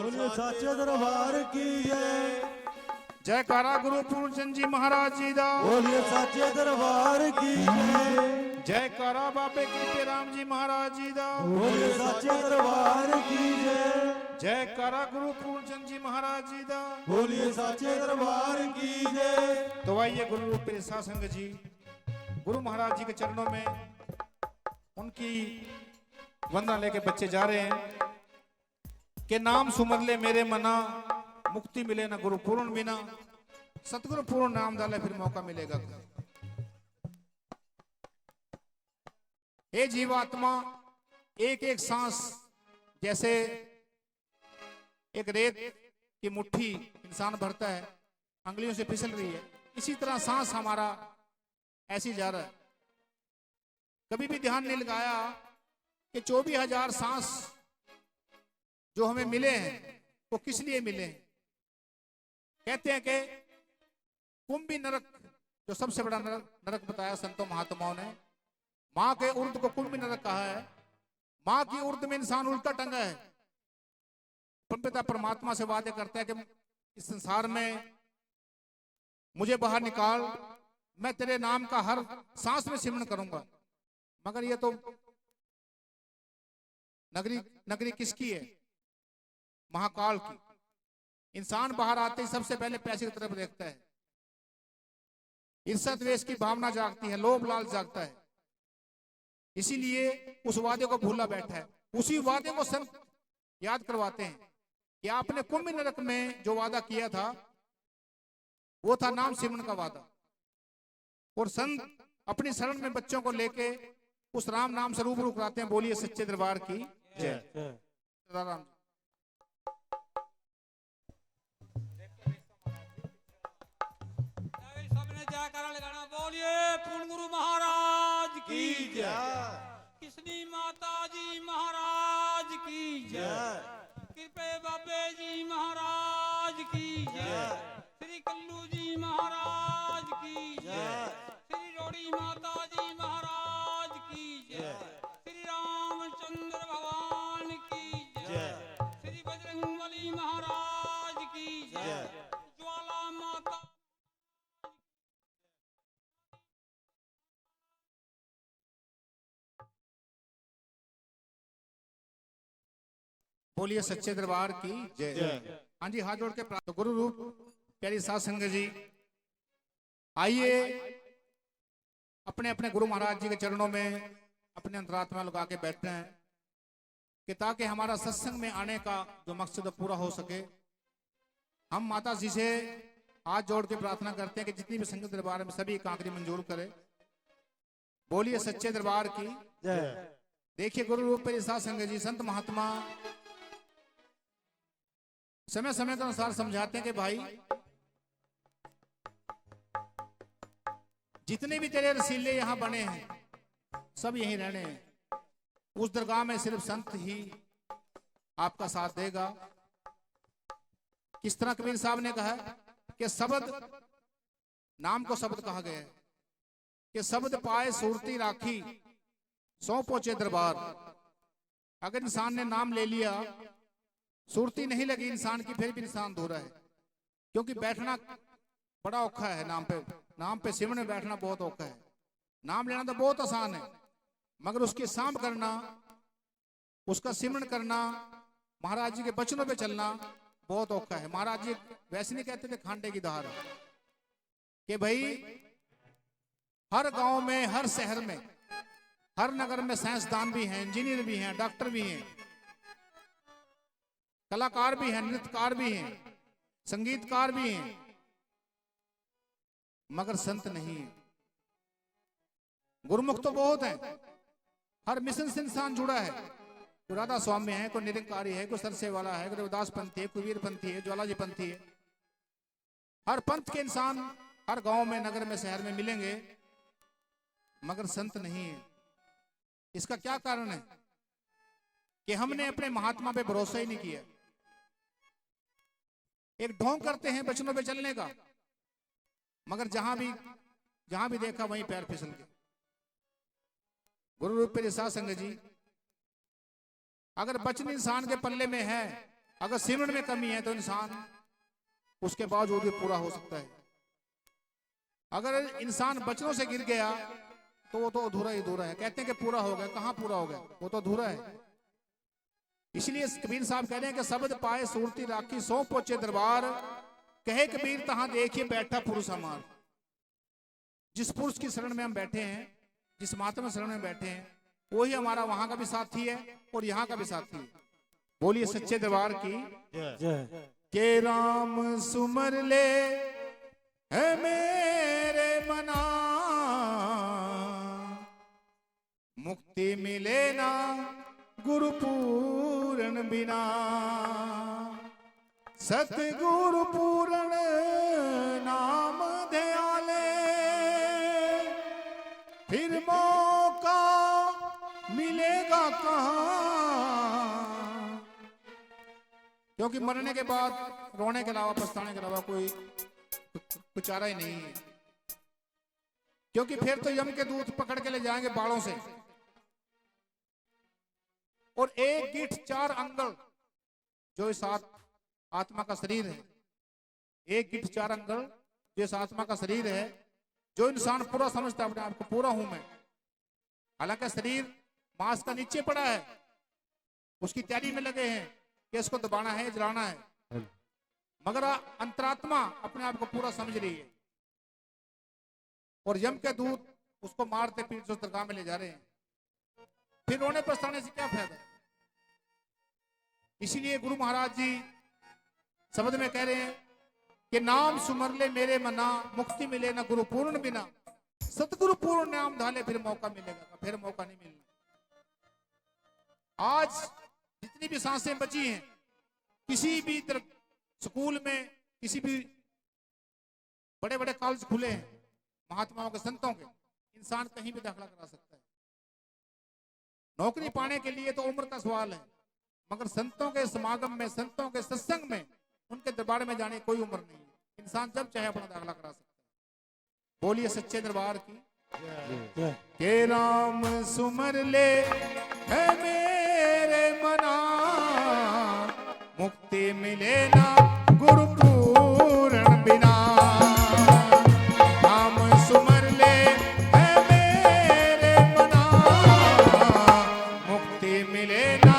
बोलिए साचे दरबार की जय। जयकारा गुरु पूर्ण चंद जी महाराज जी दा। बोलिए साचे दरबार की जय। जयकारा बाबे कृपे राम जी महाराज जी दा। बोलिए साचे दरबार की जय। जयकारा गुरु पूर्ण चंद जी महाराज जी दा। बोलिए साचे दरबार की जय। तो आइए गुरु रूप मेरे सासंग जी गुरु महाराज जी के चरणों में उनकी वंदना लेके बच्चे जा रहे हैं कि नाम सुमर ले मेरे मना, मुक्ति मिले ना गुरु पूर्ण बिना, सतगुरु पूर्ण नाम डाले फिर मौका मिलेगा। हे जीवात्मा, एक एक सांस जैसे एक रेत की मुट्ठी इंसान भरता है, अंगुलियों से फिसल रही है, इसी तरह सांस हमारा ऐसी जा रहा है। कभी भी ध्यान नहीं लगाया कि 24,000 सांस जो हमें मिले हैं वो किस लिए मिले हैं। कहते हैं कि कुंभी नरक, जो सबसे बड़ा नरक बताया संतों महात्माओं ने, मां के उर्द को कुंभी नरक कहा है। मां की उर्द में इंसान उल्टा टंगा है। पिता परमात्मा से वादे करता है कि इस संसार में मुझे बाहर निकाल, मैं तेरे नाम का हर सांस में सिमरन करूंगा। मगर ये तो नगरी किसकी है? महाकाल की। इंसान बाहर आते ही सबसे पहले पैसे की तरफ देखता है, ईर्ष्या द्वेष की भावना जागती है, लोभ लालच जागता है। इसीलिए उस वादे को भूला बैठा है। उसी वादे को संत याद करवाते हैं कि आपने कुंभ नरक में जो वादा किया था वो था नाम सिमरन का वादा। और संत अपनी शरण में बच्चों को लेके उस राम नाम से रूबरू कराते हैं। बोलिए सच्चे दरबार की जय। राम सबने जयकारा लगाना। बोलिए पूर्ण गुरु महाराज की जय। किसनी माता जी महाराज की जय। कृपे बाबे जी महाराज की जय। श्री कल्लू जी महाराज की जय। श्री रोड़ी माता जी महाराज की जय। श्री रामचंद्र भगवान की जय। श्री बजरंगबली महाराज की जय। ज्वाला माता बोलिए सच्चे दरबार की जय। हाँ जी, हाथ जोड़ के प्रार्थना। गुरु रूप प्यारी साध संगत जी, आइए अपने अपने गुरु महाराज जी के चरणों में अपने अंतरात्मा लगा के बैठते हैं कि ताकि हमारा सत्संग में आने का जो मकसद पूरा हो सके। हम माता जी से हाथ जोड़ के प्रार्थना करते हैं कि जितनी भी संगत दरबार में सभी कांकरी मंजूर करे। बोलिए सच्चे दरबार की जय। देखिए गुरु रूप प्यारी साध संगत जी, संत महात्मा समय समय के अनुसार समझाते हैं कि भाई जितने भी तेरे रसीले यहां बने हैं सब यहीं रहने हैं। उस दरगाह में सिर्फ संत ही आपका साथ देगा। किस तरह कबीर साहब ने कहा कि शब्द, नाम को शब्द कहा गया है कि शब्द पाए सूरती राखी, सौ पहुंचे दरबार। अगर इंसान ने नाम ले लिया, सूरती नहीं लगी इंसान की, फिर भी इंसान धूरा है। क्योंकि बैठना बड़ा औखा है। नाम पे सिमरन में बैठना बहुत औखा है। नाम लेना तो बहुत आसान है, मगर उसकी सांभ करना, उसका सिमरन करना, महाराज जी के वचनों पे चलना बहुत औखा है। महाराज जी वैसे नहीं कहते थे खांडे की धार कि भाई हर गांव में, हर शहर में, हर नगर में साइंसदान भी हैं, इंजीनियर भी हैं, डॉक्टर भी हैं, कलाकार भी हैं, नृत्यकार भी हैं, संगीतकार भी हैं, मगर संत नहीं है। गुरुमुख तो बहुत हैं, हर मिशन से इंसान जुड़ा है। कोई राधा स्वामी है, कोई निरंकारी है, कोई सरसे वाला है, कोई रविदास पंथी है, कोई वीर पंथी है, ज्वाला जी पंथी है। हर पंथ के इंसान हर गांव में, नगर में, शहर में मिलेंगे, मगर संत नहीं है। इसका क्या कारण है? कि हमने अपने महात्मा पे भरोसा ही नहीं किया। एक ढोंग करते हैं वचनों पे चलने का, मगर जहां भी देखा वहीं पैर फिसल गए। गुरु रूप पे साध संगत जी, अगर वचन इंसान के पल्ले में है अगर सिमरन में कमी है तो इंसान उसके बावजूद भी पूरा हो सकता है। अगर इंसान बचनों से गिर गया तो वो तो अधूरा ही अधूरा है। कहते हैं कि पूरा हो गया, कहां पूरा हो गया, वो तो अधूरा है। इसलिए कबीर साहब कह रहे हैं कि शब्द पाए सूरती राखी सौ पोचे दरबार, कहे कबीर तहां देखिए बैठा पुरुष हमार। जिस पुरुष की शरण में हम बैठे हैं, जिस महात्मा शरण में बैठे हैं, वही हमारा वहां का भी साथी है और यहाँ का भी साथी है। बोलिए सच्चे दरबार की जय। के राम सुमर ले है मेरे मना, मुक्ति मिले ना गुरु पूरन बिना। सतगुरु पूरन नाम दयाले, फिर मौका मिलेगा कहाँ। क्योंकि मरने के बाद रोने के अलावा, पछताने के अलावा कोई चारा ही नहीं है। क्योंकि फिर तो यम के दूत पकड़ के ले जाएंगे बाड़ों से, और एक गिठ चार अंगल जो इस आत्मा का शरीर है, एक गिठ चार अंगल जो इस आत्मा का शरीर है, जो इंसान पूरा समझता है अपने आप को, पूरा हूं मैं। हालांकि शरीर मांस का नीचे पड़ा है, उसकी तैयारी में लगे हैं कि इसको दबाना है, जलाना है, मगर अंतरात्मा अपने आप को पूरा समझ रही है। और यम के दूत उसको मारते पीटते उस दरगाह में ले जा रहे हैं। फिर रोने पछताने से क्या फायदा है। इसीलिए गुरु महाराज जी शब्द में कह रहे हैं कि नाम सुमर ले मेरे मना, मुक्ति मिले ना गुरु पूर्ण बिना। सतगुरु पूर्ण नाम ढाले फिर मौका मिलेगा, फिर मौका नहीं मिलना। आज जितनी भी सांसें बची हैं, किसी भी स्कूल में, किसी भी बड़े बड़े कॉलेज खुले हैं महात्माओं के, संतों के, इंसान कहीं भी दाखिला करा सकता है। नौकरी पाने के लिए तो उम्र का सवाल है, मगर संतों के समागम में, संतों के सत्संग में, उनके दरबार में जाने कोई उम्र नहीं है। इंसान जब चाहे अपना दाखिला करा सकता है। बोलिए सच्चे दरबार की जय। के राम सुमर ले है मेरे मना, मुक्ति मिले ना गुरु पूरण बिना। राम सुमर ले है मेरे मना, मुक्ति मिले ना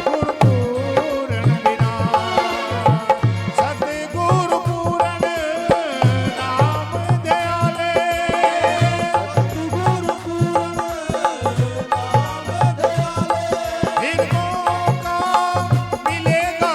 गुरु पूरण बिना। सतगुरु पूरण नाम दयाले, सतगुरु पूरन नाम दयाले, फिर मौका मिलेगा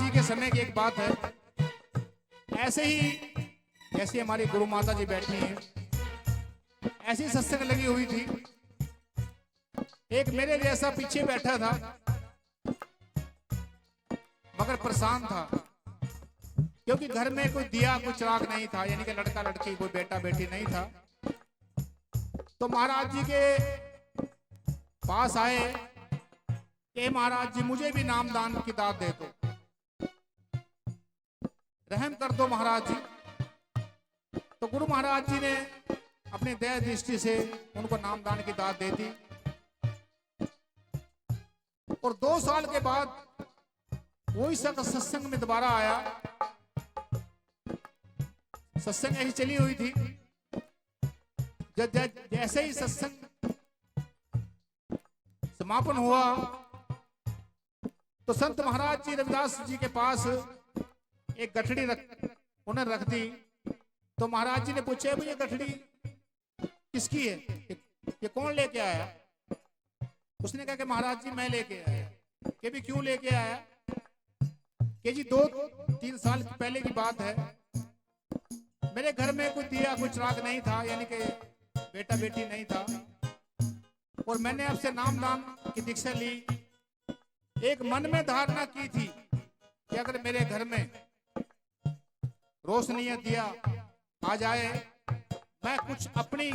जी के समय की एक बात है, ऐसे ही जैसे हमारी गुरु माता जी बैठी हैं, ऐसी सत्संग लगी हुई थी। एक मेरे जैसा पीछे बैठा था, मगर परेशान था, क्योंकि घर में कोई दिया कोई चिराग नहीं था, यानी कि लड़का लड़की कोई बेटा बेटी नहीं था। तो महाराज जी के पास आए कि महाराज जी मुझे भी नामदान की दात दे दो, रहम कर दो महाराज जी। तो गुरु महाराज जी ने अपनी दया दृष्टि से उनको नामदान की दात दे दी। और 2 साल के बाद वही सत्संग में दोबारा आया। सत्संग ऐसी चली हुई थी, जैसे ही सत्संग समापन हुआ तो संत महाराज जी रविदास जी के पास एक गठड़ी उन्हें रख दी। तो महाराज जी ने पूछा, भाई ये गठड़ी किसकी है, ये कौन लेके आया? उसने कहा कि महाराज जी मैं लेके आया। कि भी क्यों लेके आया? कि जी 2-3 साल पहले की बात है, मेरे घर में कोई दिया कोई चिराग नहीं था, यानी कि बेटा बेटी नहीं था, और मैंने आपसे नामदान की दीक्षा ली। एक मन में धारणा की थी कि अगर मेरे घर में रोशनी या दिया आ जाए, मैं कुछ अपनी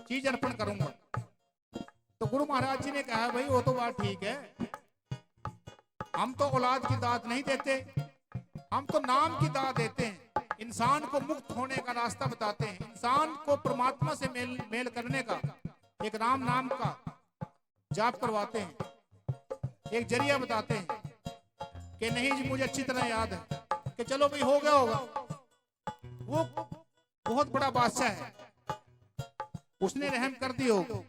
चीज अर्पण करूंगा। तो गुरु महाराज जी ने कहा, भाई वो तो बात ठीक है, हम तो औलाद की दात नहीं देते, हम तो नाम की दात देते हैं। इंसान को मुक्त होने का रास्ता बताते हैं, इंसान को परमात्मा से मेल करने का एक राम नाम का जाप करवाते हैं, एक जरिया बताते हैं कि नहीं जी मुझे अच्छी तरह याद है कि चलो भाई हो गया होगा। वो बहुत बड़ा बादशाह है, उसने रहम कर दी होगी।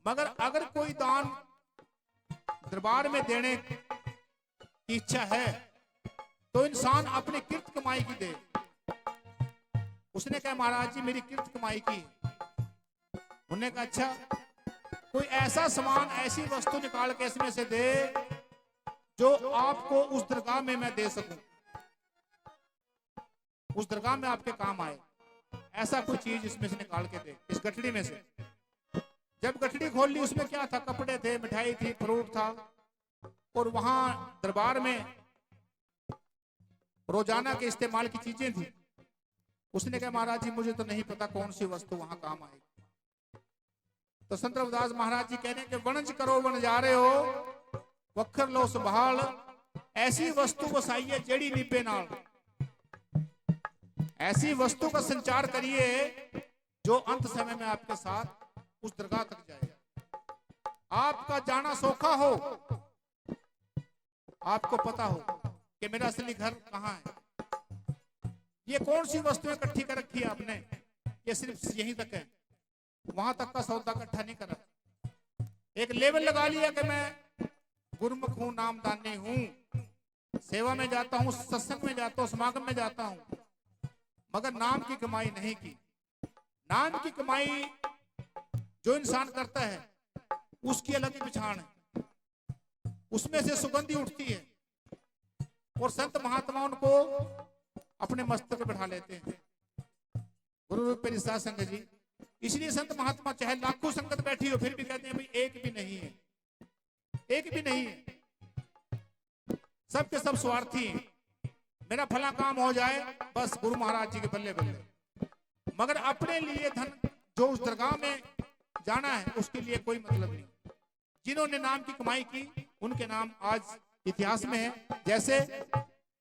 मगर अगर कोई दान दरबार में देने की इच्छा है तो इंसान अपनी किर्त कमाई की दे। उसने कहा महाराज जी मेरी किर्त कमाई की। उन्होंने कहा अच्छा, कोई ऐसा सामान ऐसी वस्तु निकाल के इसमें से दे जो आपको उस दरगाह में मैं दे सकूं, उस दरगाह में आपके काम आए। ऐसा कोई चीज इसमें से निकाल के दे, इस गठड़ी में से। जब गठड़ी खोल ली उसमें क्या था? कपड़े थे, मिठाई थी, फ्रूट था, और वहां दरबार में रोजाना के इस्तेमाल की चीजें थी। उसने कहा महाराज जी मुझे तो नहीं पता कौन सी वस्तु वहां काम आएगी। तो संत रविदास महाराज जी कह रहे हैं कि वणज करो वणजारे हो, वखर लो संभाल, ऐसी वस्तु वसाइए जेड़ी निपे नाल। ऐसी वस्तु का संचार करिए जो अंत समय में आपके साथ उस दरगाह तक जाए। आपका जाना सौखा हो, आपको पता हो कि मेरा असली घर कहाँ है। ये कौन सी वस्तुएं इकट्ठी कर रखी है आपने? ये सिर्फ यहीं तक है, वहां तक का सौदा इकट्ठा नहीं करा। एक लेवल लगा लिया कि मैं गुरुमुख हूं, नामदानी हूं, सेवा में जाता हूं, सत्संग में जाता हूं, समागम में जाता हूं, मगर नाम की कमाई नहीं की। नाम की कमाई जो इंसान करता है उसकी अलग ही पहचान है, उसमें से सुगंधी उठती है, और संत महात्मा उनको अपने मस्तक पे बैठा लेते हैं। गुरु रूप मेरी साध संगत जी, इसलिए संत महात्मा चाहे लाखों संगत बैठी हो फिर भी कहते हैं भाई एक भी नहीं है, एक भी नहीं है, सबके सब स्वार्थी हैं। मेरा फला काम हो जाए बस गुरु महाराज जी के बल्ले बल्ले, मगर अपने लिए धन जो उस दरगाह में जाना है उसके लिए कोई मतलब नहीं। जिन्होंने नाम की कमाई की उनके नाम आज इतिहास में है। जैसे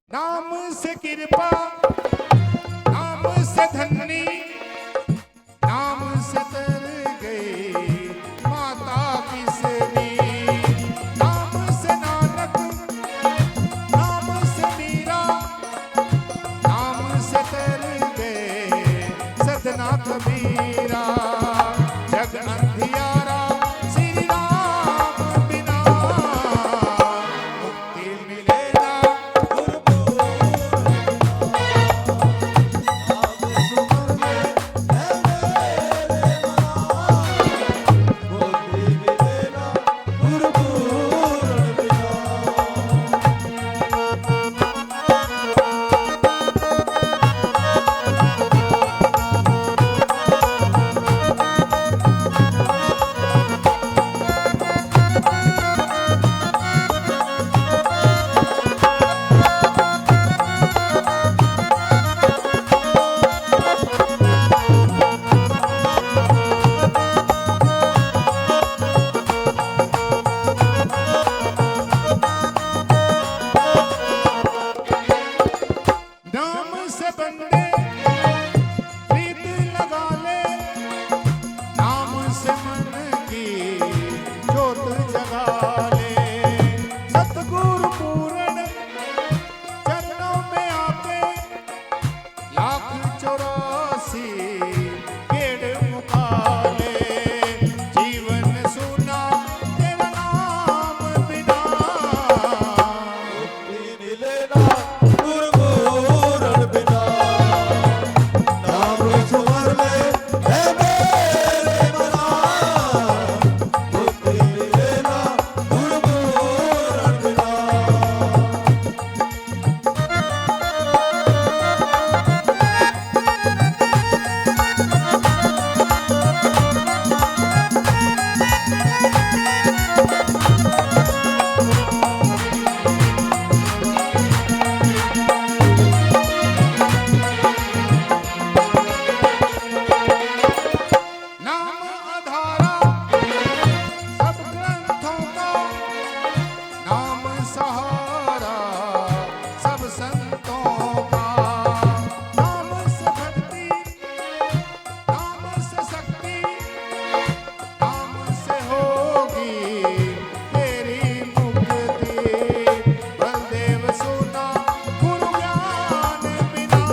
नाम से कृपा, नाम से धन्य, नाम से तर गई माता किसनी, नाम से नानक, नाम से मीरा, नाम से तर गए सदना कबीरा। जग अंधियारा श्री राम बिना, मुक्ति मिलेगा गुरु बोल। सी गेड़ मुकाले जीवन सुना तेरा नाम बिना मुक्ति मिले ना गुरमुरन बिना नाम सुमर ले है मेरे मना मुक्ति मिले ना गुरमुरन बिना नाम आधारा सब ग्रंथों का नाम सहारा सब संतों का नाम से भक्ति नाम से शक्ति नाम से होगी तेरी मुक्ति बलदेव सुना गुरु ज्ञान बिना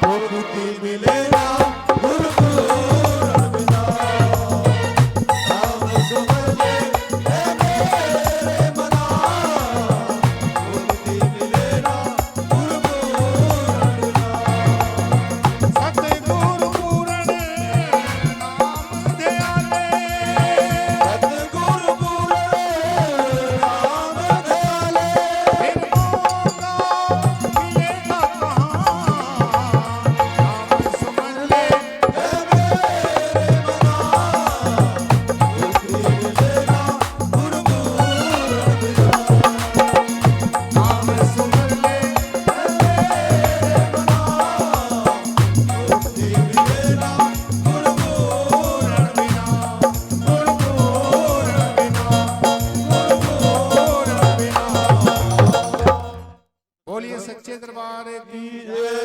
मुक्ति मिले ना गुरमुरन बिना नाम सुमर ले है मेरे मना मुक्ति मिले ना गुरमुरन बिना सतगुरु पूरण नाम ध्याले सतगुरु पूरे नाम दयाले फिर मौका मिलेगा कहाँ नाम सुमन ले है मेरे मना मुक्ति मिले ना गुरमुरन बिना नाम सुमन ले है मेरे मना मुक्ति मिले ना गुरमुरन बिना गुरमुरन बिना गुरमुरन बिना बोलिए सच्चे दरबार की जय